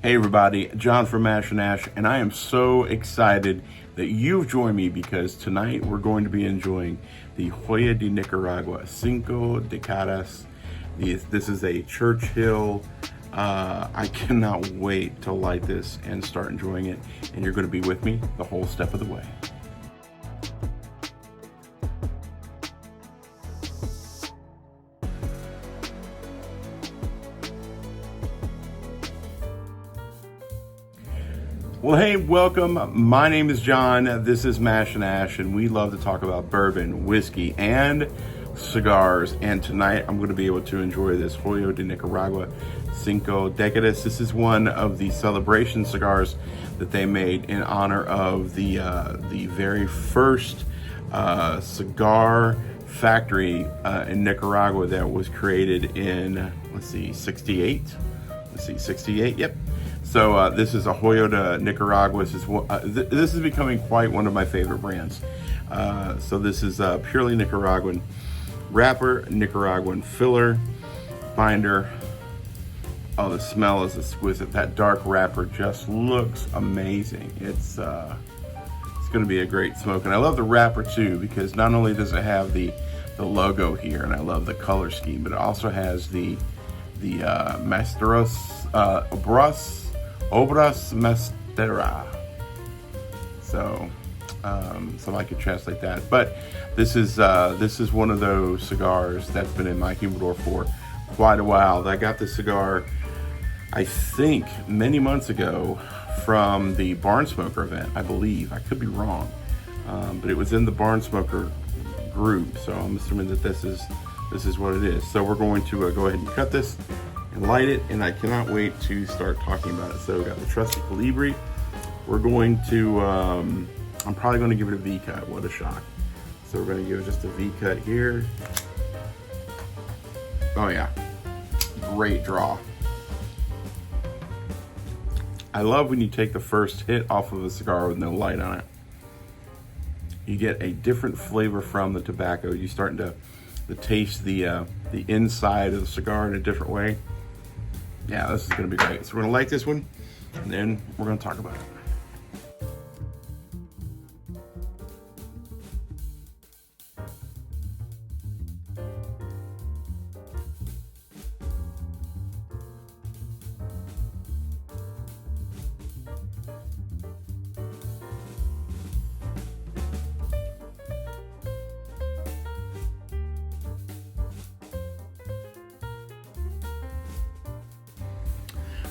Hey everybody, John from MashAndAsh, and I am so excited that you've joined me because tonight we're going to be enjoying the Joyo de Nicaragua, Cinco, Decadas. This is a Churchill. I cannot wait to light this and start enjoying it, and you're going to be with me the whole step of the way. Well, hey, welcome. My name is John. This is MashAndAsh, and we love to talk about bourbon, whiskey, and cigars. And tonight, I'm going to be able to enjoy this Joyo de Nicaragua Cinco Decadas. This is one of the celebration cigars that they made in honor of the very first cigar factory in Nicaragua that was created in, 68. 68. Yep. So this is a Joyo de Nicaragua. This is becoming quite one of my favorite brands. So this is purely Nicaraguan wrapper, Nicaraguan filler, binder. Oh, the smell is exquisite. That dark wrapper just looks amazing. It's going to be a great smoke. And I love the wrapper too, because not only does it have the logo here, and I love the color scheme, but it also has the Obras Mestera. So I could translate that. But this is one of those cigars that's been in my humidor for quite a while. I got this cigar, I think, many months ago from the Barn Smoker event, I believe. I could be wrong, but it was in the Barn Smoker group. So I'm assuming that this is what it is. So we're going to go ahead and cut this and light it, and I cannot wait to start talking about it. So we got the trusty Colibri. We're going to, I'm probably going to give it a V cut. What a shock. So we're going to give it just a V cut here. Oh yeah, great draw. I love when you take the first hit off of a cigar with no light on it. You get a different flavor from the tobacco. You're starting to taste the inside of the cigar in a different way. Yeah, this is going to be great. So we're going to light this one, and then we're going to talk about it.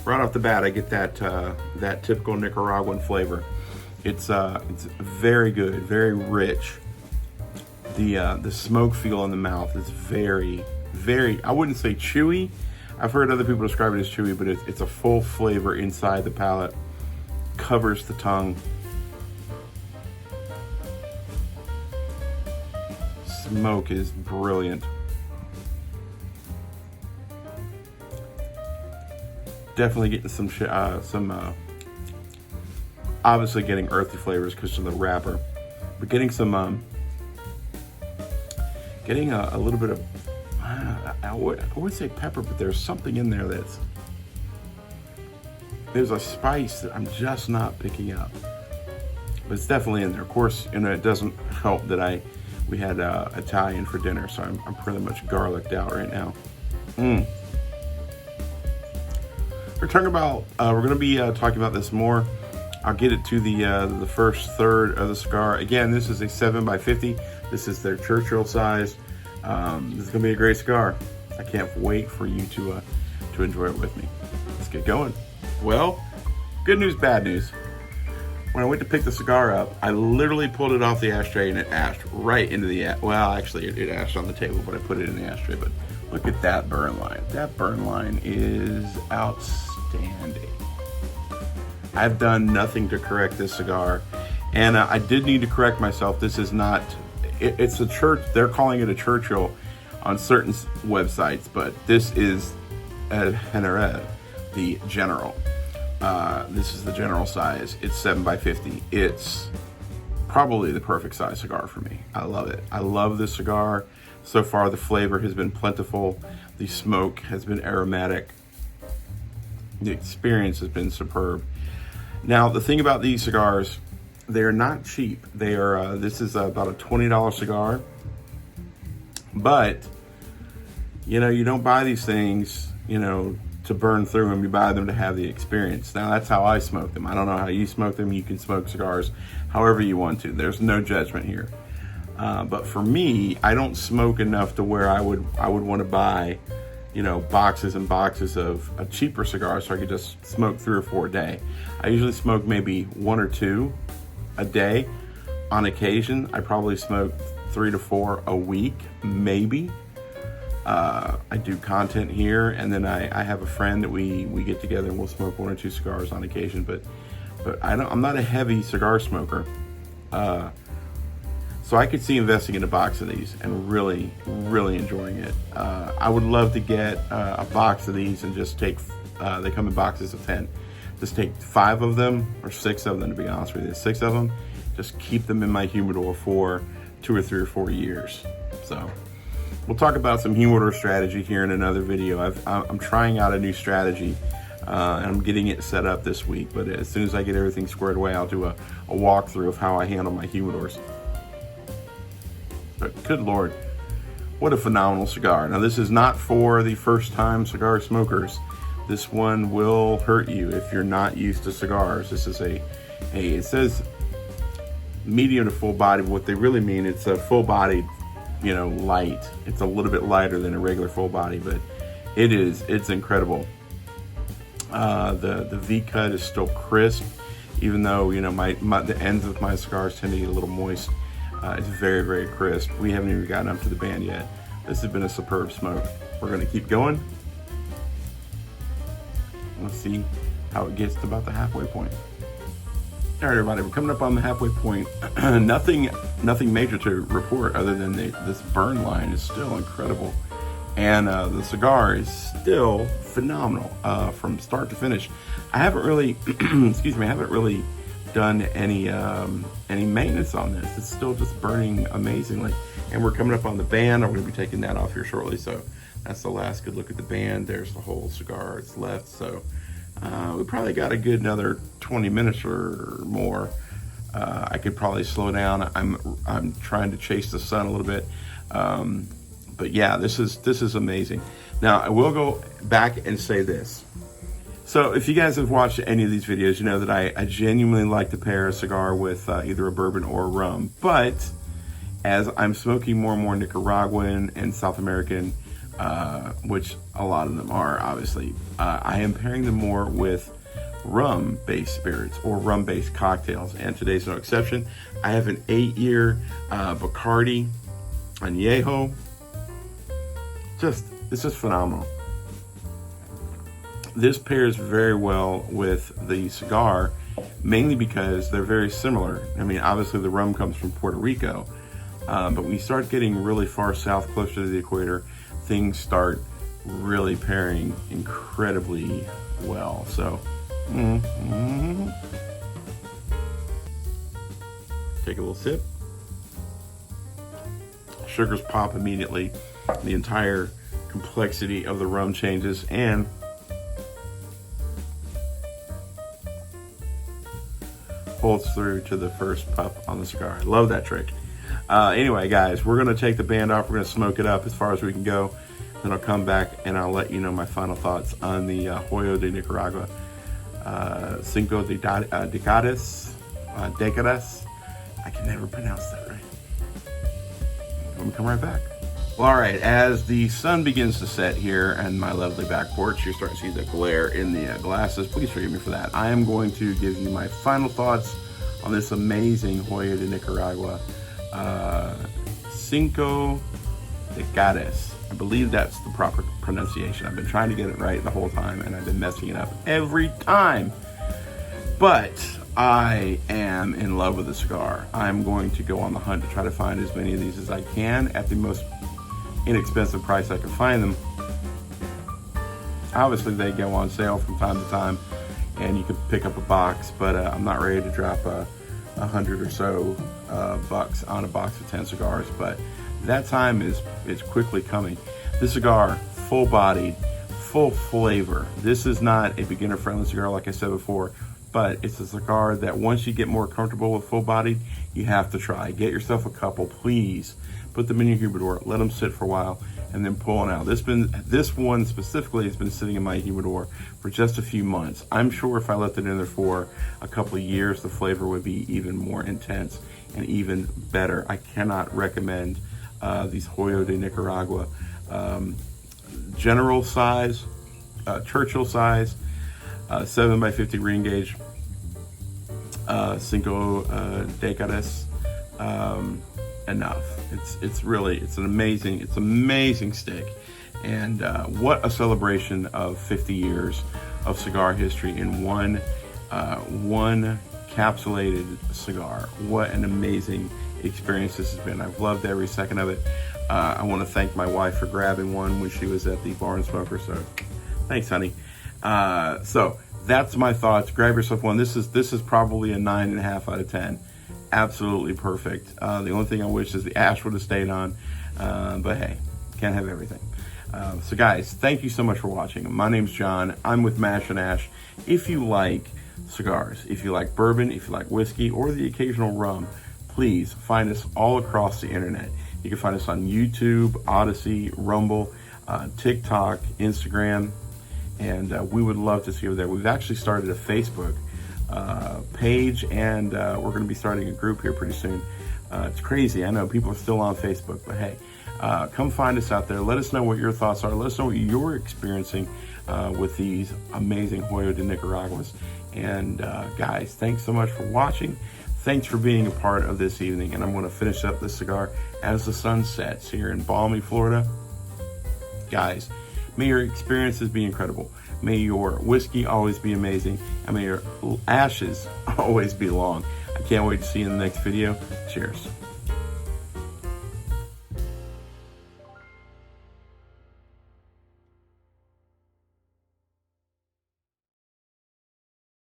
Right off the bat, I get that typical Nicaraguan flavor. It's very good, very rich. The smoke feel in the mouth is very, very, I wouldn't say chewy. I've heard other people describe it as chewy, but it's a full flavor inside the palate, covers the tongue. Smoke is brilliant. Definitely getting some obviously getting earthy flavors because of the wrapper, but getting some getting a little bit of I would say pepper, but there's something in there there's a spice that I'm just not picking up, but it's definitely in there. Of course, it doesn't help that we had Italian for dinner, so I'm pretty much garliced out right now. We're going to be talking about this more. I'll get it to the first third of the cigar. Again, this is a 7x50. This is their Churchill size. This is going to be a great cigar. I can't wait for you to enjoy it with me. Let's get going. Well, good news, bad news. When I went to pick the cigar up, I literally pulled it off the ashtray and it ashed right into well, actually it ashed on the table, but I put it in the ashtray. But look at that burn line. That burn line is outstanding. I've done nothing to correct this cigar, and I did need to correct myself. This is not, it's a church, they're calling it a Churchill on certain websites, but this is General, the General. This is the General size. It's 7x50. It's probably the perfect size cigar for me. I love it. I love this cigar. So far, the flavor has been plentiful. The smoke has been aromatic. The experience has been superb. Now, the thing about these cigars, they're not cheap. They are, this is about a $20 cigar, but, you know, you don't buy these things, you know, to burn through them. You buy them to have the experience. Now, that's how I smoke them. I don't know how you smoke them. You can smoke cigars however you want to. There's no judgment here. But for me, I don't smoke enough to where I would want to buy, you know, boxes and boxes of a cheaper cigar so I could just smoke 3 or 4 a day. I usually smoke maybe 1 or 2 a day. On occasion, I probably smoke 3 to 4 a week, maybe. I do content here, and then I have a friend that we get together and we'll smoke 1 or 2 cigars on occasion. But I'm not a heavy cigar smoker. So I could see investing in a box of these and really, really enjoying it. I would love to get a box of these and just take, they come in boxes of 10. Just take 5 of them, or 6 of them to be honest with you. 6 of them, just keep them in my humidor for 2 or 3 or 4 years. So we'll talk about some humidor strategy here in another video. I'm trying out a new strategy. And I'm getting it set up this week, but as soon as I get everything squared away, I'll do a walkthrough of how I handle my humidors. But good Lord, what a phenomenal cigar. Now, this is not for the first-time cigar smokers. This one will hurt you if you're not used to cigars. This is it says medium to full body, but what they really mean, it's a full-bodied, you know, light. It's a little bit lighter than a regular full body, but it's incredible. The V cut is still crisp, even though, you know, the ends of my cigars tend to get a little moist. It's very, very crisp. We haven't even gotten up to the band yet. This has been a superb smoke. We're gonna keep going. Let's see how it gets to about the halfway point. All right, everybody, we're coming up on the halfway point. nothing major to report other than this burn line is still incredible. And the cigar is still phenomenal from start to finish. I haven't really, excuse me, I haven't really done any maintenance on this. It's still just burning amazingly. And we're coming up on the band. I'm going to be taking that off here shortly. So that's the last good look at the band. There's the whole cigar that's left. So we probably got a good another 20 minutes or more. I could probably slow down. I'm trying to chase the sun a little bit. But yeah, this is amazing. Now, I will go back and say this. So if you guys have watched any of these videos, you know that I genuinely like to pair a cigar with either a bourbon or a rum. But as I'm smoking more and more Nicaraguan and South American, which a lot of them are, obviously, I am pairing them more with rum-based spirits or rum-based cocktails. And today's no exception. I have an 8-year Bacardi Añejo. It's just phenomenal. This pairs very well with the cigar, mainly because they're very similar. I mean, obviously the rum comes from Puerto Rico, but when you start getting really far south, closer to the equator, things start really pairing incredibly well. So, take a little sip. Sugars pop immediately. The entire complexity of the rum changes, and holds through to the first puff on the cigar. I love that trick. Anyway, guys, we're gonna take the band off. We're gonna smoke it up as far as we can go. Then I'll come back and I'll let you know my final thoughts on the Joyo de Nicaragua. Cinco Decadas. Decadas. I can never pronounce that right. Let me come right back. Well, all right, as the sun begins to set here and my lovely back porch, you're starting to see the glare in the glasses. Please forgive me for that. I am going to give you my final thoughts on this amazing Joyo de Nicaragua. Cinco Decadas. I believe that's the proper pronunciation. I've been trying to get it right the whole time, and I've been messing it up every time. But I am in love with the cigar. I'm going to go on the hunt to try to find as many of these as I can at the most inexpensive price I can find them. Obviously, they go on sale from time to time, and you can pick up a box, but I'm not ready to drop $100 or so bucks on a box of 10 cigars, but that time is quickly coming. This cigar, full-bodied, full flavor. This is not a beginner-friendly cigar, like I said before, but it's a cigar that once you get more comfortable with full-bodied, you have to try. Get yourself a couple, please. Put them in your humidor, let them sit for a while, and then pull them out. This one specifically has been sitting in my humidor for just a few months. I'm sure if I left it in there for a couple of years, the flavor would be even more intense and even better. I cannot recommend these Joyo de Nicaragua. General size, Churchill size, 7x50 ring gauge, Cinco Decadas. Enough. It's an amazing stick, and what a celebration of 50 years of cigar history in one capsulated cigar. What an amazing experience this has been. I've loved every second of it. I want to thank my wife for grabbing one when she was at the Bar and Smoker, so thanks, honey. So that's my thoughts. Grab yourself one. This is probably a 9.5 out of 10. Absolutely perfect. The only thing I wish is the ash would have stayed on, but hey, can't have everything. So guys, thank you so much for watching. My name's John. I'm with MashAndAsh. If you like cigars, if you like bourbon, if you like whiskey, or the occasional rum, please find us all across the internet. You can find us on YouTube, Odysee, Rumble, TikTok, Instagram, and we would love to see you there. We've actually started a Facebook page, and we're going to be starting a group here pretty soon. It's crazy. I know people are still on Facebook, but hey, come find us out there. Let us know what your thoughts are. Let us know what you're experiencing with these amazing Joyo de Nicaraguas. And guys, thanks so much for watching. Thanks for being a part of this evening. And I'm going to finish up this cigar as the sun sets here in balmy Florida. Guys, may your experiences be incredible. May your whiskey always be amazing, and may your ashes always be long. I can't wait to see you in the next video. Cheers.